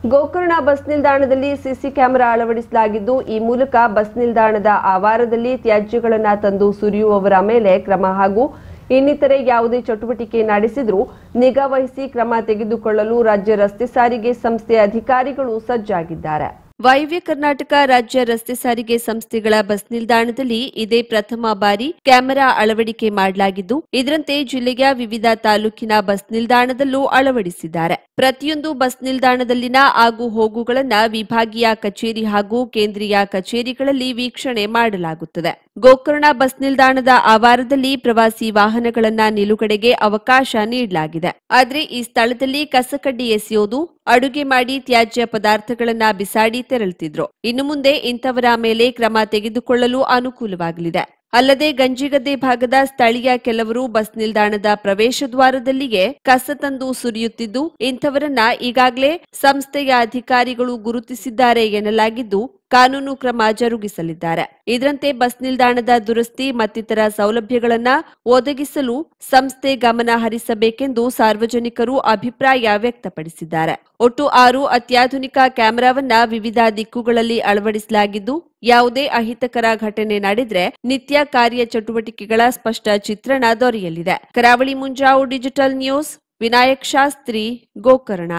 Gokarna bus ನಿಲ್ದಾಣದಲ್ಲಿ CC camera ಅಳವಡಿಸಲಾಗಿದ್ದು, ಈ ಮೂಲಕ ಬಸ್ ನಿಲ್ದಾಣದ ಆವಾರದಲ್ಲಿ ತ್ಯಾಜ್ಯಗಳನ್ನು ತಂದು ಸುರಿಯುವವರ ಮೇಲೆ ಕ್ರಮ ಹಾಗೂ ಇನ್ನಿತರೆ ಯಾವುದೇ ಚಟುವಟಿಕೆ ನಡೆಸಿದರೂ ನಿಗಾ ವಹಿಸಿ ಕ್ರಮ ತೆಗೆದುಕೊಳ್ಳಲು ರಾಜ್ಯ ರಸ್ತೆ ಸಾರಿಗೆ ಸಂಸ್ಥೆ ಅಧಿಕಾರಿಗಳು ಸಜ್ಜಾಗಿದ್ದಾರೆ. ವಾಯುವ್ಯ ಕರ್ನಾಟಕ ರಾಜ್ಯ ರಸ್ತೆ ಸಾರಿಗೆ ಸಂಸ್ಥೆಗಳ ಬಸ್ ನಿಲ್ದಾಣದಲ್ಲಿ ಇದೇ ಪ್ರಥಮ ಬಾರಿ ಕ್ಯಾಮೆರಾ ಅಳವಡಿಕೆ ಮಾಡಲಾಗಿದ್ದು, ಇದರಂತೆ ಜಿಲ್ಲೆಯ ವಿವಿಧ ತಾಲೂಕಿನ ಬಸ್ ನಿಲ್ದಾಣದಲ್ಲೂ ಅಳವಡಿಸಿದ್ದಾರೆ. ಪ್ರತಿಯೊಂದು ಬಸ್ ನಿಲ್ದಾಣದಲ್ಲಿನ ಆಗು ಹೋಗುಗಳನ್ನು ವಿಭಾಗೀಯ ಕಚೇರಿ ಹಾಗೂ ಕೇಂದ್ರೀಯ ಕಚೇರಿಗಳಲ್ಲಿ ವೀಕ್ಷಣೆ ಮಾಡಲಾಗುತ್ತದೆ. ಗೋಕರ್ಣ ಬಸ್ ನಿಲ್ದಾಣದ ಆವಾರದಲ್ಲಿ ಪ್ರವಾಸಿ ವಾಹನಗಳನ್ನು ನಿಲುಗಡೆಗೆ ಅವಕಾಶ ನೀಡಲಾಗಿದೆ. ಆದರೆ ಈ ಸ್ಥಳದಲ್ಲಿ ಕಸಕಡ್ಡಿ ಎಸೆಯೋದು, ಅಡುಗೆ ಮಾಡಿ ತ್ಯಾಜ್ಯ ಪದಾರ್ಥಗಳನ್ನ ಬಿಸಾಡಿ ತೆರಳುತ್ತಿದ್ರು. ಇನ್ನು ಮುಂದೆ ಇಂಥವರ ಮೇಲೆ ಕ್ರಮ ತೆಗೆದುಕೊಳ್ಳಲು ಅನುಕೂಲವಾಗಲಿದೆ. ಅಲ್ಲದೆ ಗಂಜಿಗದ್ದೆ ಭಾಗದ ಸ್ಥಳೀಯ ಕೆಲವರು ಬಸ್ ನಿಲ್ದಾಣದ ಪ್ರವೇಶ ದ್ವಾರದಲ್ಲಿಯೇ ಕಸ ತಂದು ಸುರಿಯುತ್ತಿದ್ದು, ಇಂಥವರನ್ನ ಈಗಾಗಲೇ ಸಂಸ್ಥೆಯ ಅಧಿಕಾರಿಗಳು ಗುರುತಿಸಿದ್ದಾರೆ ಎನ್ನಲಾಗಿದ್ದು, ಕಾನೂನು ಕ್ರಮ ಜರುಗಿಸಲಿದ್ದಾರೆ. ಇದರಂತೆ ಬಸ್ ನಿಲ್ದಾಣದ ದುರಸ್ತಿ ಮತ್ತಿತರ ಸೌಲಭ್ಯಗಳನ್ನು ಒದಗಿಸಲು ಸಂಸ್ಥೆ ಗಮನ ಹರಿಸಬೇಕೆಂದು ಸಾರ್ವಜನಿಕರು ಅಭಿಪ್ರಾಯ ವ್ಯಕ್ತಪಡಿಸಿದ್ದಾರೆ. ಒಟ್ಟು 6 ಅತ್ಯಾಧುನಿಕ ಕ್ಯಾಮೆರಾವನ್ನ ವಿವಿಧ ದಿಕ್ಕುಗಳಲ್ಲಿ ಅಳವಡಿಸಲಾಗಿದ್ದು, ಯಾವುದೇ ಅಹಿತಕರ ಘಟನೆ ನಡೆದರೆ ನಿತ್ಯ ಕಾರ್ಯ ಚಟುವಟಿಕೆಗಳ ಸ್ಪಷ್ಟ ಚಿತ್ರಣ ದೊರೆಯಲಿದೆ. ಕರಾವಳಿ ಮುಂಜಾವು ಡಿಜಿಟಲ್ ನ್ಯೂಸ್, ವಿನಾಯಕ್ ಶಾಸ್ತ್ರಿ, ಗೋಕರ್ಣ.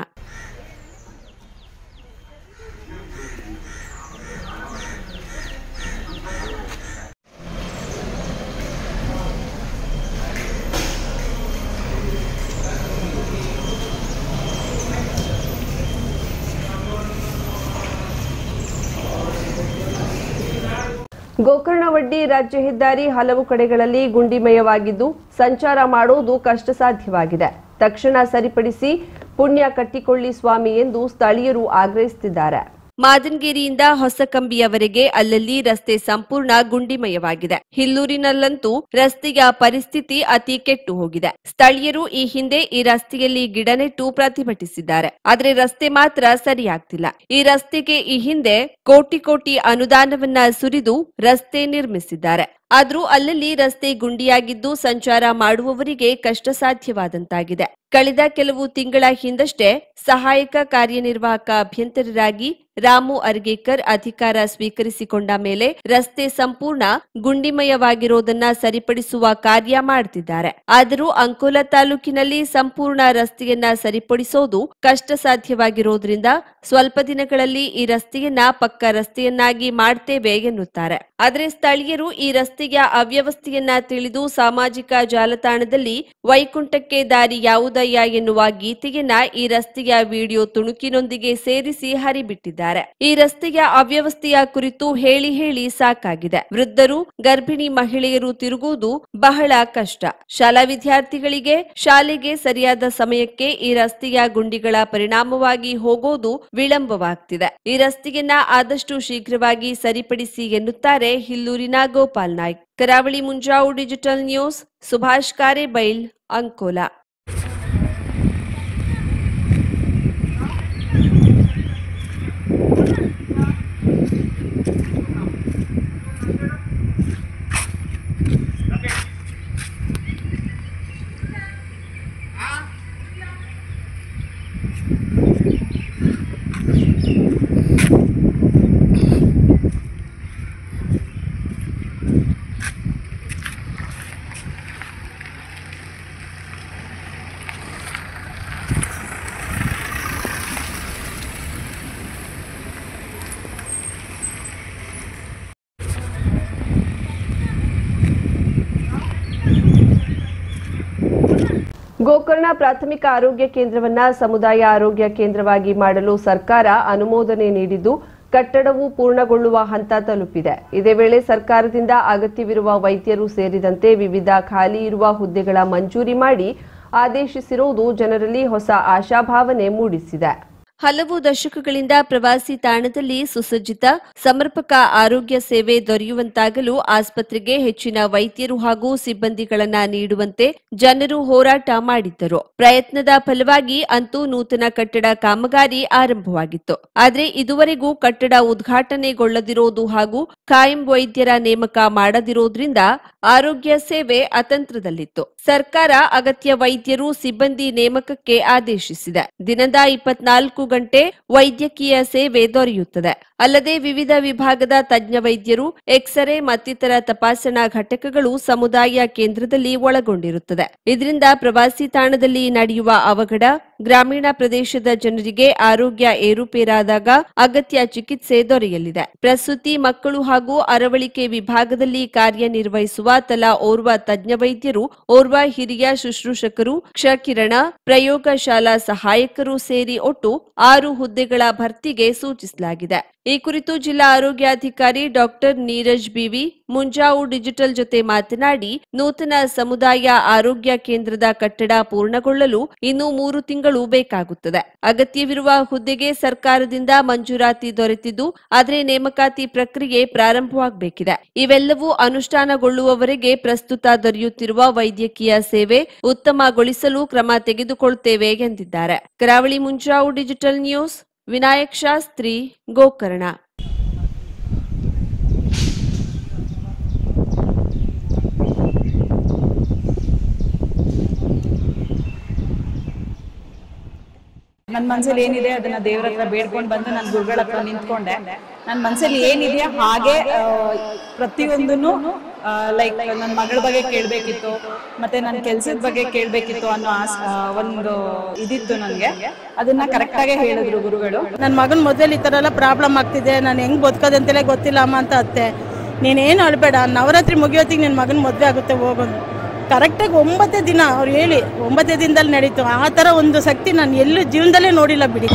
ಗೋಕರ್ಣ ವಡ್ಡಿ ರಾಜ್ಯ ಹೆದ್ದಾರಿ ಹಲವು ಕಡೆಗಳಲ್ಲಿ ಗುಂಡಿಮಯವಾಗಿದ್ದು, ಸಂಚಾರ ಮಾಡುವುದು ಕಷ್ಟ ಸಾಧ್ಯವಾಗಿದೆ. ತಕ್ಷಣ ಸರಿಪಡಿಸಿ ಪುಣ್ಯ ಕಟ್ಟಿಕೊಳ್ಳಿ ಸ್ವಾಮಿ ಎಂದು ಸ್ಥಳೀಯರು ಆಗ್ರಹಿಸುತ್ತಿದ್ದಾರೆ. ಮಾದನಗೇರಿಯಿಂದ ಹೊಸಕಂಬಿಯವರೆಗೆ ಅಲ್ಲಲ್ಲಿ ರಸ್ತೆ ಸಂಪೂರ್ಣ ಗುಂಡಿಮಯವಾಗಿದೆ. ಹಿಲ್ಲೂರಿನಲ್ಲಂತೂ ರಸ್ತೆಯ ಪರಿಸ್ಥಿತಿ ಅತಿ ಕೆಟ್ಟು ಹೋಗಿದೆ. ಸ್ಥಳೀಯರು ಈ ಹಿಂದೆ ಈ ರಸ್ತೆಯಲ್ಲಿ ಗಿಡ ನೆಟ್ಟು ಪ್ರತಿಭಟಿಸಿದ್ದಾರೆ. ಆದರೆ ರಸ್ತೆ ಮಾತ್ರ ಸರಿಯಾಗ್ತಿಲ್ಲ. ಈ ರಸ್ತೆಗೆ ಈ ಹಿಂದೆ ಕೋಟಿ ಅನುದಾನವನ್ನ ಸುರಿದು ರಸ್ತೆ ನಿರ್ಮಿಸಿದ್ದಾರೆ. ಆದರೂ ಅಲ್ಲಲ್ಲಿ ರಸ್ತೆ ಗುಂಡಿಯಾಗಿದ್ದು ಸಂಚಾರ ಮಾಡುವವರಿಗೆ ಕಷ್ಟ ಸಾಧ್ಯವಾದಂತಾಗಿದೆ. ಕಳೆದ ಕೆಲವು ತಿಂಗಳ ಹಿಂದಷ್ಟೇ ಸಹಾಯಕ ಕಾರ್ಯನಿರ್ವಾಹಕ ಅಭಿಯಂತರರಾಗಿ ರಾಮು ಅರ್ಗೇಕರ್ ಅಧಿಕಾರ ಸ್ವೀಕರಿಸಿಕೊಂಡ ಮೇಲೆ ರಸ್ತೆ ಸಂಪೂರ್ಣ ಗುಂಡಿಮಯವಾಗಿರೋದನ್ನ ಸರಿಪಡಿಸುವ ಕಾರ್ಯ ಮಾಡುತ್ತಿದ್ದಾರೆ. ಆದರೂ ಅಂಕೋಲಾ ತಾಲೂಕಿನಲ್ಲಿ ಸಂಪೂರ್ಣ ರಸ್ತೆಯನ್ನ ಸರಿಪಡಿಸೋದು ಕಷ್ಟ ಸಾಧ್ಯವಾಗಿರೋದ್ರಿಂದ ಸ್ವಲ್ಪ ದಿನಗಳಲ್ಲಿ ಈ ರಸ್ತೆಯನ್ನ ಪಕ್ಕ ರಸ್ತೆಯನ್ನಾಗಿ ಮಾಡ್ತೇವೆ ಎನ್ನುತ್ತಾರೆ. ಆದರೆ ಸ್ಥಳೀಯರು ಈ ರಸ್ತೆಯ ಅವ್ಯವಸ್ಥೆಯನ್ನ ತಿಳಿದು ಸಾಮಾಜಿಕ ಜಾಲತಾಣದಲ್ಲಿ ವೈಕುಂಠಕ್ಕೆ ದಾರಿ ಯಾವುದಯ್ಯ ಎನ್ನುವ ಗೀತೆಯನ್ನ ಈ ರಸ್ತೆಯ ವಿಡಿಯೋ ತುಣುಕಿನೊಂದಿಗೆ ಸೇರಿಸಿ ಹರಿಬಿಟ್ಟಿದ್ದಾರೆ. ಈ ರಸ್ತೆಯ ಅವ್ಯವಸ್ಥೆಯ ಕುರಿತು ಹೇಳಿ ಸಾಕಾಗಿದೆ. ವೃದ್ಧರು, ಗರ್ಭಿಣಿ ಮಹಿಳೆಯರು ತಿರುಗುವುದು ಬಹಳ ಕಷ್ಟ. ಶಾಲಾ ವಿದ್ಯಾರ್ಥಿಗಳಿಗೆ ಶಾಲೆಗೆ ಸರಿಯಾದ ಸಮಯಕ್ಕೆ ಈ ರಸ್ತೆಯ ಗುಂಡಿಗಳ ಪರಿಣಾಮವಾಗಿ ಹೋಗೋದು ವಿಳಂಬವಾಗ್ತಿದೆ. ಈ ರಸ್ತೆಯನ್ನ ಆದಷ್ಟು ಶೀಘ್ರವಾಗಿ ಸರಿಪಡಿಸಿ ಎನ್ನುತ್ತಾರೆ ಹಿಲ್ಲೂರಿನ ಗೋಪಾಲ್ ನಾಯ್ಕ್. ಕರಾವಳಿ ಮುಂಜಾವು ಡಿಜಿಟಲ್ ನ್ಯೂಸ್, ಸುಭಾಷ್ ಕಾರೇಬೈಲ್, ಅಂಕೋಲಾ. ಗೋಕರ್ಣ ಪ್ರಾಥಮಿಕ ಆರೋಗ್ಯ ಕೇಂದ್ರವನ್ನ ಸಮುದಾಯ ಆರೋಗ್ಯ ಕೇಂದ್ರವಾಗಿ ಮಾಡಲು ಸರ್ಕಾರ ಅನುಮೋದನೆ ನೀಡಿದ್ದು, ಕಟ್ಟಡವು ಪೂರ್ಣಗೊಳ್ಳುವ ಹಂತ ತಲುಪಿದೆ. ಇದೇ ವೇಳೆ ಸರ್ಕಾರದಿಂದ ಅಗತ್ಯವಿರುವ ವೈದ್ಯರು ಸೇರಿದಂತೆ ವಿವಿಧ ಖಾಲಿ ಇರುವ ಹುದ್ದೆಗಳ ಮಂಜೂರಿ ಮಾಡಿ ಆದೇಶಿಸಿರುವುದು ಜನರಲ್ಲಿ ಹೊಸ ಆಶಾಭಾವನೆ ಮೂಡಿಸಿದೆ. ಹಲವು ದಶಕಗಳಿಂದ ಪ್ರವಾಸಿ ತಾಣದಲ್ಲಿ ಸುಸಜ್ಜಿತ ಸಮರ್ಪಕ ಆರೋಗ್ಯ ಸೇವೆ ದೊರೆಯುವಂತಾಗಲು ಆಸ್ಪತ್ರೆಗೆ ಹೆಚ್ಚಿನ ವೈದ್ಯರು ಹಾಗೂ ಸಿಬ್ಬಂದಿಗಳನ್ನ ನೀಡುವಂತೆ ಜನರು ಹೋರಾಟ ಮಾಡಿದ್ದರು. ಪ್ರಯತ್ನದ ಫಲವಾಗಿ ಅಂತೂ ನೂತನ ಕಟ್ಟಡ ಕಾಮಗಾರಿ ಆರಂಭವಾಗಿತ್ತು. ಆದರೆ ಇದುವರೆಗೂ ಕಟ್ಟಡ ಉದ್ಘಾಟನೆಗೊಳ್ಳದಿರೋದು ಹಾಗೂ ಕಾಯಂ ವೈದ್ಯರ ನೇಮಕ ಮಾಡದಿರೋದ್ರಿಂದ ಆರೋಗ್ಯ ಸೇವೆ ಅತಂತ್ರದಲ್ಲಿತ್ತು. ಸರ್ಕಾರ ಅಗತ್ಯ ವೈದ್ಯರು ಸಿಬ್ಬಂದಿ ನೇಮಕಕ್ಕೆ ಆದೇಶಿಸಿದೆ. ದಿನದ 24 ಗಂಟೆ ವೈದ್ಯಕೀಯ ಸೇವೆ ದೊರೆಯುತ್ತದೆ. ಅಲ್ಲದೆ ವಿವಿಧ ವಿಭಾಗದ ತಜ್ಞ ವೈದ್ಯರು, ಎಕ್ಸ್ರೇ ಮತ್ತಿತರ ತಪಾಸಣಾ ಘಟಕಗಳು ಸಮುದಾಯ ಕೇಂದ್ರದಲ್ಲಿ ಒಳಗೊಂಡಿರುತ್ತದೆ. ಇದರಿಂದ ಪ್ರವಾಸಿ ತಾಣದಲ್ಲಿ ನಡೆಯುವ ಅವಘಡ, ಗ್ರಾಮೀಣ ಪ್ರದೇಶದ ಜನರಿಗೆ ಆರೋಗ್ಯ ಏರುಪೇರಾದಾಗ ಅಗತ್ಯ ಚಿಕಿತ್ಸೆ ದೊರೆಯಲಿದೆ. ಪ್ರಸೂತಿ, ಮಕ್ಕಳು ಹಾಗೂ ಅರವಳಿಕೆ ವಿಭಾಗದಲ್ಲಿ ಕಾರ್ಯನಿರ್ವಹಿಸುವ ತಲಾ ಓರ್ವ ತಜ್ಞ ವೈದ್ಯರು, ಓರ್ವ ಹಿರಿಯ ಶುಶ್ರೂಷಕರು, ಕ್ಷಕಿರಣ, ಪ್ರಯೋಗಶಾಲಾ ಸಹಾಯಕರು ಸೇರಿ ಒಟ್ಟು 6 ಹುದ್ದೆಗಳ ಭರ್ತಿಗೆ ಸೂಚಿಸಲಾಗಿದೆ. ಈ ಕುರಿತು ಜಿಲ್ಲಾ ಆರೋಗ್ಯಾಧಿಕಾರಿ ಡಾಕ್ಟರ್ ನೀರಜ್ ಬಿವಿ ಮುಂಜಾವು ಡಿಜಿಟಲ್ ಜೊತೆ ಮಾತನಾಡಿ, ನೂತನ ಸಮುದಾಯ ಆರೋಗ್ಯ ಕೇಂದ್ರದ ಕಟ್ಟಡ ಪೂರ್ಣಗೊಳ್ಳಲು ಇನ್ನು 3 ತಿಂಗಳು ಬೇಕಾಗುತ್ತದೆ. ಅಗತ್ಯವಿರುವ ಹುದ್ದೆಗೆ ಸರ್ಕಾರದಿಂದ ಮಂಜೂರಾತಿ ದೊರೆತಿದ್ದು, ಆದರೆ ನೇಮಕಾತಿ ಪ್ರಕ್ರಿಯೆ ಪ್ರಾರಂಭವಾಗಬೇಕಿದೆ. ಇವೆಲ್ಲವೂ ಅನುಷ್ಠಾನಗೊಳ್ಳುವವರೆಗೆ ಪ್ರಸ್ತುತ ದೊರೆಯುತ್ತಿರುವ ವೈದ್ಯಕೀಯ ಸೇವೆ ಉತ್ತಮಗೊಳಿಸಲು ಕ್ರಮ ತೆಗೆದುಕೊಳ್ಳುತ್ತೇವೆ ಎಂದಿದ್ದಾರೆ. ಕರಾವಳಿ ಮುಂಜಾವು ಡಿಜಿಟಲ್ ನ್ಯೂಸ್, ವಿನಾಯಕ್ ಶಾಸ್ತ್ರಿ, ಗೋಕರ್ಣ. ನನ್ನ ಮನಸ್ಸಲ್ಲಿ ಏನಿದೆ ಅದನ್ನ ದೇವರ ಹತ್ರ ಬೇಡ್ಕೊಂಡು ಬಂದು ನಾನು ಗುರುಗಳ ಹತ್ರ ನಿಂತ್ಕೊಂಡೆ. ನನ್ನ ಮನಸ್ಸಲ್ಲಿ ಏನಿದೆಯಾ ಹಾಗೆ ಪ್ರತಿಯೊಂದನ್ನು ಲೈಕ್ ನನ್ನ ಮಗಳ ಬಗ್ಗೆ ಕೇಳಬೇಕಿತ್ತು, ಮತ್ತೆ ನನ್ನ ಕೆಲಸದ ಬಗ್ಗೆ ಕೇಳಬೇಕಿತ್ತು ಅನ್ನೋ ಒಂದು ಇದಿತ್ತು ನನಗೆ. ಅದನ್ನ ಕರೆಕ್ಟಾಗೆ ಹೇಳಿದ್ರು ಗುರುಗಳು. ನನ್ನ ಮಗನ ಮದುವೆಲಿ ಈ ಥರ ಎಲ್ಲ ಪ್ರಾಬ್ಲಮ್ ಆಗ್ತಿದೆ, ನಾನು ಹೆಂಗೆ ಬದುಕೋದಂತೆಲ್ಲ ಗೊತ್ತಿಲ್ಲ ಅಮ್ಮ ಅಂತ ಅತ್ತೆ. ನೀನೇನು ಅಳ್ಬೇಡ, ನವರಾತ್ರಿ ಮುಗಿಯೋತ್ತಿಗೆ ನಿನ್ನ ಮಗನ ಮದುವೆ ಆಗುತ್ತೆ, ಹೋಗೋದು. ಕರೆಕ್ಟಾಗಿ 9 ದಿನ ಅವ್ರು ಹೇಳಿ 9 ದಿನದಲ್ಲಿ ನಡೀತು. ಆ ಥರ ಒಂದು ಶಕ್ತಿ ನಾನು ಎಲ್ಲೂ ಜೀವನದಲ್ಲೇ ನೋಡಿಲ್ಲ ಬಿಡಿ.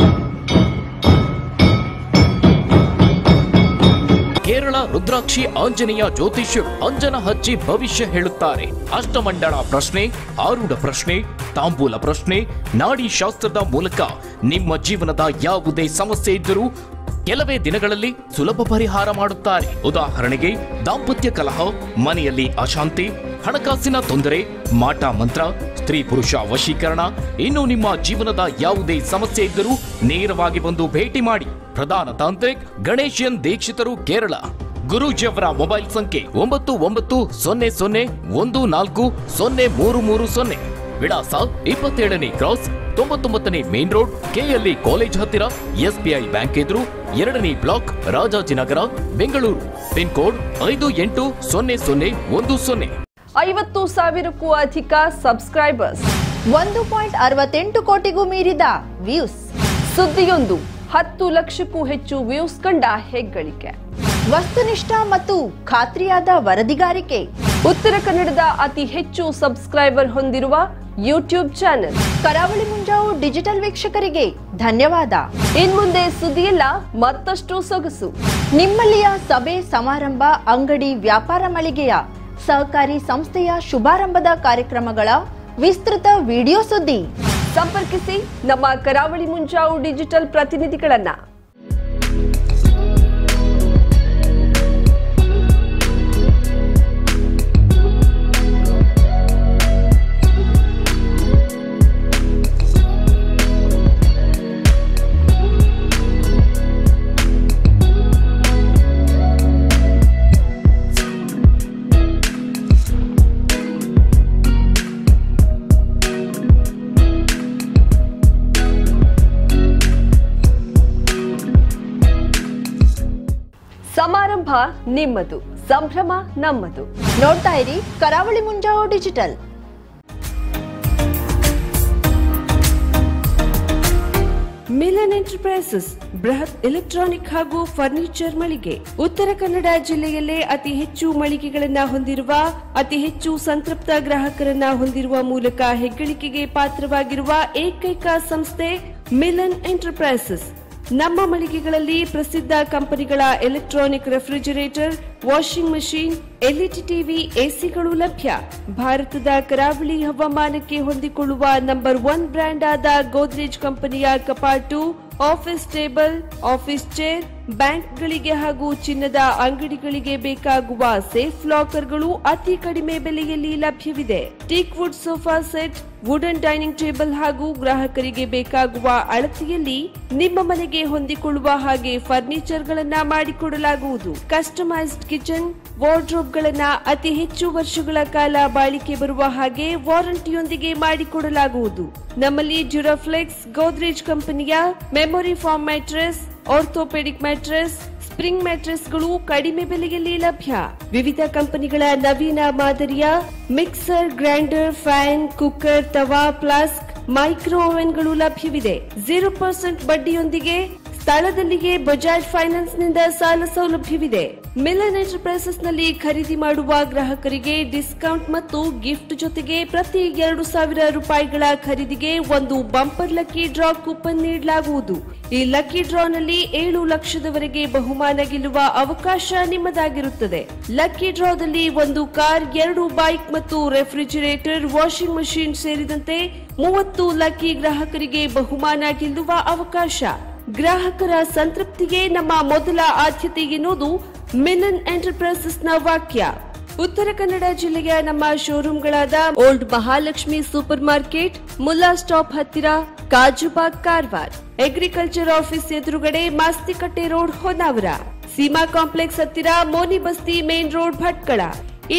ಕೇರಳ ರುದ್ರಾಕ್ಷಿ ಆಂಜನೇಯ ಜ್ಯೋತಿಷ್ಯರು ಅಂಜನ ಹಚ್ಚಿ ಭವಿಷ್ಯ ಹೇಳುತ್ತಾರೆ. ಅಷ್ಟಮಂಡಳ ಪ್ರಶ್ನೆ, ಆರೂಢ ಪ್ರಶ್ನೆ, ತಾಂಬೂಲ ಪ್ರಶ್ನೆ, ನಾಡಿ ಶಾಸ್ತ್ರದ ಮೂಲಕ ನಿಮ್ಮ ಜೀವನದ ಯಾವುದೇ ಸಮಸ್ಯೆ ಇದ್ದರೂ ಕೆಲವೇ ದಿನಗಳಲ್ಲಿ ಸುಲಭ ಪರಿಹಾರ ಮಾಡುತ್ತಾರೆ. ಉದಾಹರಣೆಗೆ ದಾಂಪತ್ಯ ಕಲಹ, ಮನೆಯಲ್ಲಿ ಅಶಾಂತಿ, ಹಣಕಾಸಿನ ತೊಂದರೆ, ಮಾಟ ಮಂತ್ರ, ಸ್ತ್ರೀ ಪುರುಷ ವಶೀಕರಣ, ಇನ್ನು ನಿಮ್ಮ ಜೀವನದ ಯಾವುದೇ ಸಮಸ್ಯೆ ಇದ್ದರೂ ನೇರವಾಗಿ ಬಂದು ಭೇಟಿ ಮಾಡಿ. ಪ್ರಧಾನ ತಾಂತ್ರಿಕ್ ಗಣೇಶನ್ ದೀಕ್ಷಿತರು, ಕೇರಳ. ಗುರೂಜಿಯವರ ಮೊಬೈಲ್ ಸಂಖ್ಯೆ 9910140330. ವಿಳಾಸ 27ನೇ ಕ್ರಾಸ್, 99ನೇ ಮೇನ್ ರೋಡ್, ಕೆಎಲ್ಇ ಕಾಲೇಜ್ ಹತ್ತಿರ, ಎಸ್ಬಿಐ ಬ್ಯಾಂಕ್ ಎದುರು, 2ನೇ block, Rajajinagar, Bengaluru. Pin code 580010. 50,000ಕ್ಕೂ ಅಧಿಕ ಸಬ್ಸ್ಕ್ರೈಬರ್ಸ್, 1.68 ಕೋಟಿಗೂ ಮೀರಿದ ವ್ಯೂಸ್. ಸುದ್ದಿಯೊಂದು 10 ಲಕ್ಷಕ್ಕೂ ಹೆಚ್ಚು ವ್ಯೂಸ್ ಕಂಡ ಹೆಗ್ಗಳಿಕೆ. ವಸ್ತುನಿಷ್ಠ ಮತ್ತು ಖಾತ್ರಿಯಾದ ವರದಿಗಾರಿಕೆ. ಉತ್ತರ ಕನ್ನಡದ ಅತಿ ಹೆಚ್ಚು ಸಬ್ಸ್ಕ್ರೈಬರ್ ಹೊಂದಿರುವ ಯೂಟ್ಯೂಬ್ ಚಾನೆಲ್ ಕರಾವಳಿ ಮುಂಜಾವು ಡಿಜಿಟಲ್ ವೀಕ್ಷಕರಿಗೆ ಧನ್ಯವಾದ. ಇನ್ಮುಂದೆ ಸುದ್ದಿಯಲ್ಲ ಮತ್ತಷ್ಟು ಸೊಗಸು. ನಿಮ್ಮಲ್ಲಿಯ ಸಭೆ ಸಮಾರಂಭ, ಅಂಗಡಿ, ವ್ಯಾಪಾರ ಮಳಿಗೆಯ ಸಹಕಾರಿ ಸಂಸ್ಥೆಯ ಶುಭಾರಂಭದ ಕಾರ್ಯಕ್ರಮಗಳ ವಿಸ್ತೃತ ವಿಡಿಯೋ ಸುದ್ದಿ. ಸಂಪರ್ಕಿಸಿ ನಮ್ಮ ಕರಾವಳಿ ಮುಂಜಾವು ಡಿಜಿಟಲ್ ಪ್ರತಿನಿಧಿಗಳನ್ನ. ಸಮಾರಂಭ ನಿಮ್ಮದು, ಸಂಭ್ರಮ ನಮ್ಮದು. ನೋಡ್ತಾ ಇರಿ ಕರಾವಳಿ ಮುಂಜಾವು ಡಿಜಿಟಲ್. ಮಿಲನ್ ಎಂಟರ್ಪ್ರೈಸಸ್ ಬೃಹತ್ ಎಲೆಕ್ಟ್ರಾನಿಕ್ ಹಾಗೂ ಫರ್ನಿಚರ್ ಮಳಿಗೆ. ಉತ್ತರ ಕನ್ನಡ ಜಿಲ್ಲೆಯಲ್ಲೇ ಅತಿ ಹೆಚ್ಚು ಮಳಿಗೆಗಳನ್ನ ಹೊಂದಿರುವ, ಅತಿ ಹೆಚ್ಚು ಸಂತೃಪ್ತ ಗ್ರಾಹಕರನ್ನ ಹೊಂದಿರುವ ಮೂಲಕ ಹೆಗ್ಗಳಿಕೆಗೆ ಪಾತ್ರವಾಗಿರುವ ಏಕೈಕ ಸಂಸ್ಥೆ ಮಿಲನ್ ಎಂಟರ್ಪ್ರೈಸಸ್. ನಮ್ಮ ಮಳಿಗೆಗಳಲ್ಲಿ ಪ್ರಸಿದ್ಧ ಕಂಪನಿಗಳ electronic refrigerator, washing machine, LED TV, ಎಸಿಗಳು ಲಭ್ಯ. ಭಾರತದ ಕರಾವಳಿ ಹವಾಮಾನಕ್ಕೆ ಹೊಂದಿಕೊಳ್ಳುವ ನಂಬರ್ 1 ಬ್ರ್ಯಾಂಡ್ ಆದ ಗೋದ್ರೇಜ್ ಕಂಪನಿಯ ಕಪಾಟು, ಆಫೀಸ್ ಟೇಬಲ್, ಆಫೀಸ್ ಚೇರ್, ಬ್ಯಾಂಕ್ಗಳಿಗೆ ಹಾಗೂ ಚಿನ್ನದ ಅಂಗಡಿಗಳಿಗೆ ಬೇಕಾಗುವ ಸೇಫ್ ಲಾಕರ್ಗಳು ಅತಿ ಕಡಿಮೆ ಬೆಲೆಯಲ್ಲಿ ಲಭ್ಯವಿದೆ. Teak wood sofa set, wooden dining table ಹಾಗೂ ಗ್ರಾಹಕರಿಗೆ ಬೇಕಾಗುವ ಅಳತೆಯಲ್ಲಿ ನಿಮ್ಮ ಮನೆಗೆ ಹೊಂದಿಕೊಳ್ಳುವ ಹಾಗೆ ಫರ್ನಿಚರ್ಗಳನ್ನ ಮಾಡಿಕೊಡಲಾಗುವುದು. ಕಸ್ಟಮೈಸ್ಡ್ ಕಿಚನ್, ವಾರ್ಡ್ರೋಬ್ಗಳನ್ನ ಅತಿ ಹೆಚ್ಚು ವರ್ಷಗಳ ಕಾಲ ಬಾಳಿಕೆ ಬರುವ ಹಾಗೆ ವಾರಂಟಿಯೊಂದಿಗೆ ಮಾಡಿಕೊಡಲಾಗುವುದು. ನಮ್ಮಲ್ಲಿ ಡ್ಯೂರಾಫ್ಲೆಕ್ಸ್, ಗೋದ್ರೇಜ್ ಕಂಪನಿಯ memory foam mattress, orthopedic mattress, spring ಮ್ಯಾಟ್ರೆಸ್ಗಳು ಕಡಿಮೆ ಬೆಲೆಯಲ್ಲಿ ಲಭ್ಯ. ವಿವಿಧ ಕಂಪನಿಗಳ ನವೀನ ಮಾದರಿಯ ಮಿಕ್ಸರ್, ಗ್ರೈಂಡರ್, ಫ್ಯಾನ್, ಕುಕ್ಕರ್, ತವಾ, ಫ್ಲಾಸ್ಕ್, ಮೈಕ್ರೋ ಓವೆನ್ಗಳು ಲಭ್ಯವಿದೆ. 0% ಬಡ್ಡಿಯೊಂದಿಗೆ ಸ್ಥಳದಲ್ಲಿಯೇ ಬಜಾಜ್ ಫೈನಾನ್ಸ್ ನಿಂದ ಸಾಲ ಸೌಲಭ್ಯವಿದೆ. ಮಿಲನ್ ಎಂಟರ್ಪ್ರೈಸಸ್ ನಲ್ಲಿ ಖರೀದಿ ಮಾಡುವ ಗ್ರಾಹಕರಿಗೆ ಡಿಸ್ಕೌಂಟ್ ಮತ್ತು ಗಿಫ್ಟ್ ಜೊತೆಗೆ ಪ್ರತಿ 2,000 ರೂಪಾಯಿಗಳ ಖರೀದಿಗೆ ಒಂದು ಬಂಪರ್ ಲಕ್ಕಿ ಡ್ರಾ ಕೂಪನ್ ನೀಡಲಾಗುವುದು. ಈ ಲಕ್ಕಿ ಡ್ರಾನಲ್ಲಿ 7 ಲಕ್ಷದವರೆಗೆ ಬಹುಮಾನ ಗೆಲ್ಲುವ ಅವಕಾಶ ನಿಮ್ಮದಾಗಿರುತ್ತದೆ. ಲಕ್ಕಿ ಡ್ರಾದಲ್ಲಿ 1 ಕಾರ್, 2 ಬೈಕ್ ಮತ್ತು ರೆಫ್ರಿಜಿರೇಟರ್, ವಾಷಿಂಗ್ ಮಷೀನ್ ಸೇರಿದಂತೆ 30 ಲಕ್ಕಿ ಗ್ರಾಹಕರಿಗೆ ಬಹುಮಾನ ಗೆಲ್ಲುವ ಅವಕಾಶ. ಗ್ರಾಹಕರ ಸಂತೃಪ್ತಿಗೆ ನಮ್ಮ ಮೊದಲ ಆದ್ಯತೆ ಎನ್ನುವುದು ಮಿಲನ್ ಎಂಟರ್ಪ್ರೈಸಸ್ನ ವಾಕ್ಯ. ಉತ್ತರ ಕನ್ನಡ ಜಿಲ್ಲೆಯ ನಮ್ಮ ಶೋರೂಮ್ಗಳಾದ old Mahalakshmi super market, Mulla stop ಹತ್ತಿರ, ಕಾಜುಬಾಗ್, ಕಾರವಾರ, ಅಗ್ರಿಕಲ್ಚರ್ ಆಫೀಸ್ ಎದುರುಗಡೆ, ಮಾಸ್ತಿಕಟ್ಟೆ ರೋಡ್, ಹೊನ್ನಾವರ, ಸೀಮಾ ಕಾಂಪ್ಲೆಕ್ಸ್ ಹತ್ತಿರ, Moni Basti main road, Bhatkal,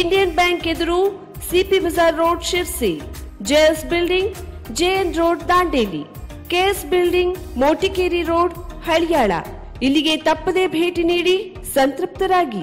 Indian bank ಎದುರು, CP Bazar road, Sirsi, JS building, JN road, Dandeli, KS building, Motikeri road, Haliyal. ಇಲ್ಲಿಗೆ ತಪ್ಪದೇ ಭೇಟಿ ನೀಡಿ ಸಂತೃಪ್ತರಾಗಿ.